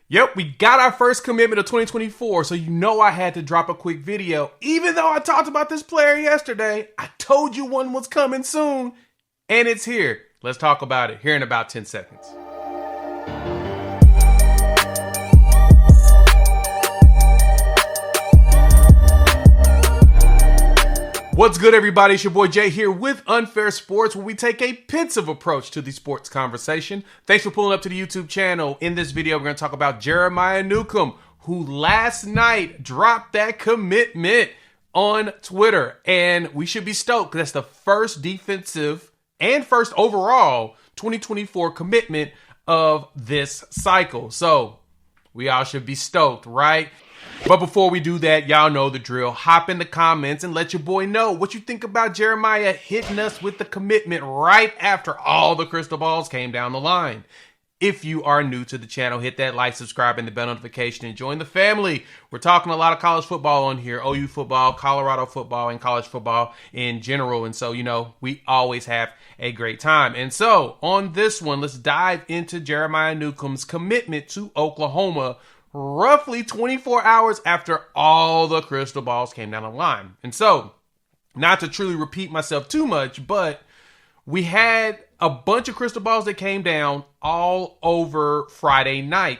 Yep, we got our first commitment of 2024, so you know I had to drop a quick video. Even though I talked about this player yesterday, I told you one was coming soon, and it's here. Let's talk about it here in about 10 seconds. What's good, everybody? It's your boy Jay here with Unfair Sports, where we take a pensive approach to the sports conversation. Thanks for pulling up to the YouTube channel. In this video, we're going to talk about Jeremiah Newcombe, who last night dropped that commitment on Twitter. And we should be stoked because that's the first defensive and first overall 2024 commitment of this cycle. So we all should be stoked, right? But before we do that, y'all know the drill. Hop in the comments and let your boy know what you think about Jeremiah hitting us with the commitment right after all the crystal balls came down the line. If you are new to the channel, hit that like, subscribe, and the bell notification and join the family. We're talking a lot of college football on here, OU football, Colorado football, and college football in general. And so, you know, we always have a great time. And so on this one, let's dive into Jeremiah Newcombe's commitment to Oklahoma roughly 24 hours after all the crystal balls came down the line. And so, not to truly repeat myself too much, but we had a bunch of crystal balls that came down all over Friday night.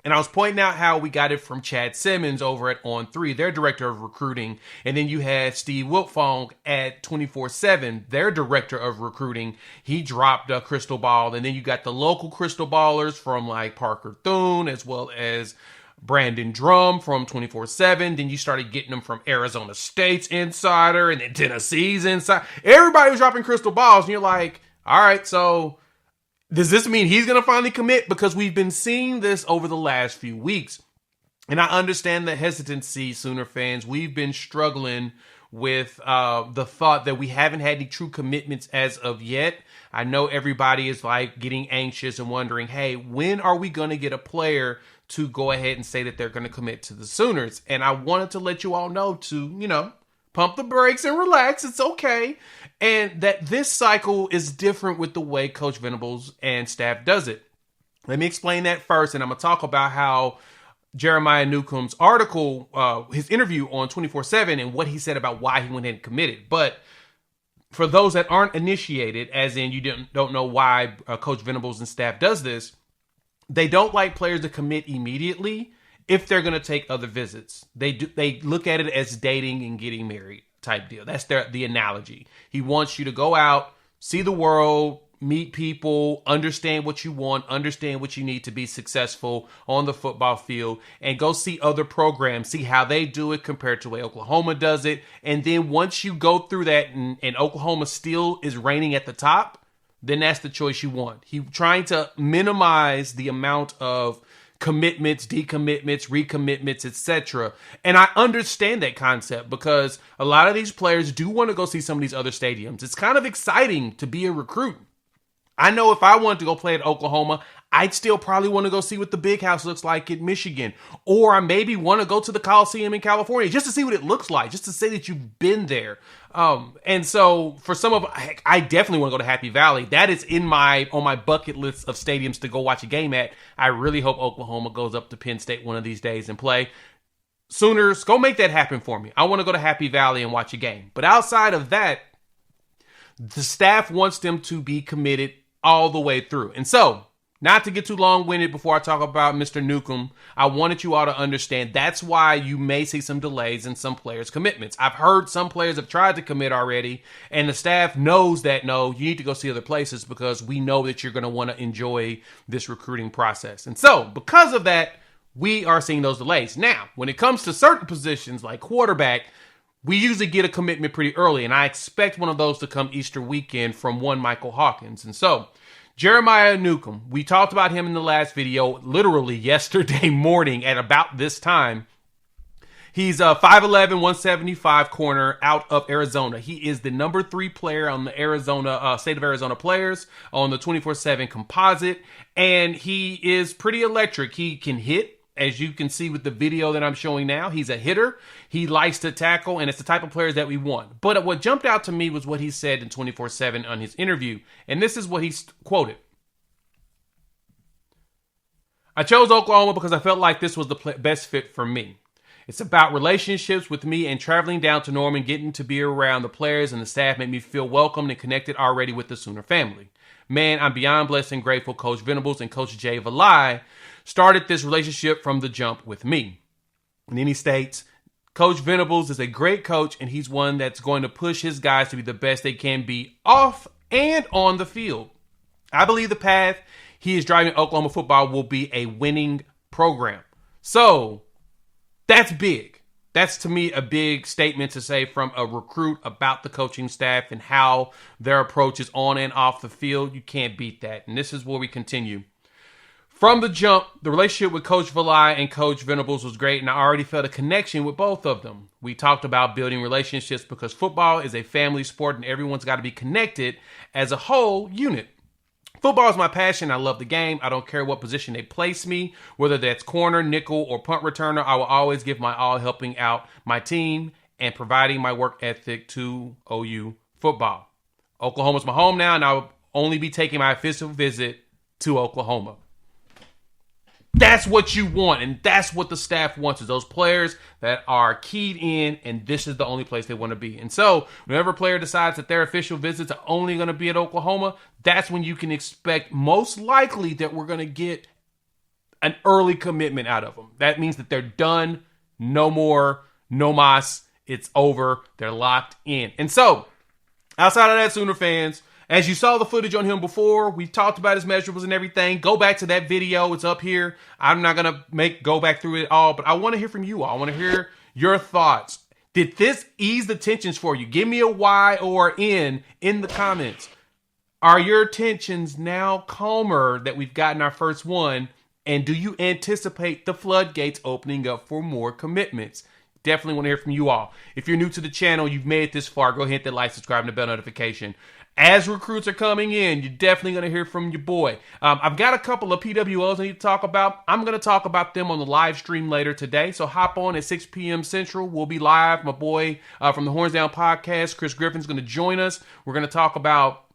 And I was pointing out how we got it from Chad Simmons over at On3, their director of recruiting. And then you had Steve Wiltfong at 24/7, their director of recruiting. He dropped a crystal ball. And then you got the local crystal ballers from like Parker Thune, as well as Brandon Drum from 24/7. Then you started getting them from Arizona State's Insider and then Tennessee's Insider. Everybody was dropping crystal balls. And you're like, all right, so does this mean he's going to finally commit? Because we've been seeing this over the last few weeks. And I understand the hesitancy, Sooner fans. We've been struggling with the thought that we haven't had any true commitments as of yet. I know everybody is like getting anxious and wondering, hey, when are we going to get a player to go ahead and say that they're going to commit to the Sooners? And I wanted to let you all know to, you know, pump the brakes and relax. It's okay. And that this cycle is different with the way Coach Venables and staff does it. Let me explain that first, and I'm going to talk about how Jeremiah Newcombe's article, his interview on 24/7, and what he said about why he went ahead and committed. But for those that aren't initiated, as in you don't know why Coach Venables and staff does this, they don't like players to commit immediately if they're going to take other visits. They look at it as dating and getting married type deal. That's the analogy. He wants you to go out, see the world, meet people, understand what you want, understand what you need to be successful on the football field, and go see other programs, see how they do it compared to the way Oklahoma does it. And then once you go through that and Oklahoma still is reigning at the top, then that's the choice you want. He's trying to minimize the amount of commitments, decommitments, recommitments, etc. And I understand that concept because a lot of these players do want to go see some of these other stadiums. It's kind of exciting to be a recruit. I know if I wanted to go play at Oklahoma, I'd still probably want to go see what the big house looks like in Michigan. Or I maybe want to go to the Coliseum in California just to see what it looks like, just to say that you've been there. And so for some of, I definitely want to go to Happy Valley. That is on my bucket list of stadiums to go watch a game at. I really hope Oklahoma goes up to Penn State one of these days and play. Sooners, go make that happen for me. I want to go to Happy Valley and watch a game. But outside of that, the staff wants them to be committed all the way through. And so, not to get too long-winded before I talk about Mr. Newcomb, I wanted you all to understand that's why you may see some delays in some players' commitments. I've heard some players have tried to commit already, and the staff knows that, no, you need to go see other places because we know that you're going to want to enjoy this recruiting process. And so, because of that, we are seeing those delays. Now, when it comes to certain positions like quarterback, we usually get a commitment pretty early, and I expect one of those to come Easter weekend from one Michael Hawkins. And so, Jeremiah Newcombe, we talked about him in the last video, literally yesterday morning at about this time. He's a 5'11", 175 corner out of Arizona. He is the number 3 player on the Arizona State of Arizona players on the 24/7 composite, and he is pretty electric. He can hit. As you can see with the video that I'm showing now, he's a hitter. He likes to tackle, and it's the type of players that we want. But what jumped out to me was what he said in 24/7 on his interview. And this is what he quoted. I chose Oklahoma because I felt like this was the best fit for me. It's about relationships with me, and traveling down to Norman, getting to be around the players and the staff made me feel welcomed and connected already with the Sooner family. Man, I'm beyond blessed and grateful Coach Venables and Coach Jay Valai started this relationship from the jump with me. And then he states, Coach Venables is a great coach, and he's one that's going to push his guys to be the best they can be off and on the field. I believe the path he is driving Oklahoma football will be a winning program. So that's big. That's, to me, a big statement to say from a recruit about the coaching staff and how their approach is on and off the field. You can't beat that. And this is where we continue. From the jump, the relationship with Coach Valai and Coach Venables was great, and I already felt a connection with both of them. We talked about building relationships because football is a family sport and everyone's got to be connected as a whole unit. Football is my passion. I love the game. I don't care what position they place me, whether that's corner, nickel, or punt returner. I will always give my all helping out my team and providing my work ethic to OU football. Oklahoma's my home now, and I will only be taking my official visit to Oklahoma. That's what you want, and that's what the staff wants, is those players that are keyed in, and this is the only place they want to be. And so whenever a player decides that their official visits are only going to be at Oklahoma, that's when you can expect most likely that we're going to get an early commitment out of them. That means that they're done, no more, no mas, it's over, they're locked in. And so, outside of that, Sooner fans, as you saw the footage on him before, we talked about his measurables and everything. Go back to that video. It's up here. I'm not going to go back through it all, but I want to hear from you all. I want to hear your thoughts. Did this ease the tensions for you? Give me a Y or N in the comments. Are your tensions now calmer that we've gotten our first one? And do you anticipate the floodgates opening up for more commitments? Definitely want to hear from you all. If you're new to the channel, you've made it this far, go ahead and hit that like, subscribe, and the bell notification. As recruits are coming in, you're definitely going to hear from your boy. I've got a couple of PWOs I need to talk about. I'm going to talk about them on the live stream later today. So hop on at 6 p.m. Central. We'll be live. My boy from the Horns Down podcast, Chris Griffin's going to join us. We're going to talk about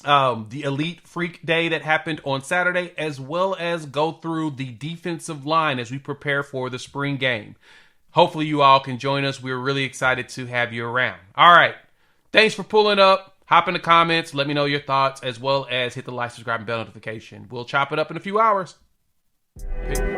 the Elite Freak Day that happened on Saturday, as well as go through the defensive line as we prepare for the spring game. Hopefully you all can join us. We're really excited to have you around. All right. Thanks for pulling up. Hop in the comments. Let me know your thoughts, as well as hit the like, subscribe, and bell notification. We'll chop it up in a few hours. Peace.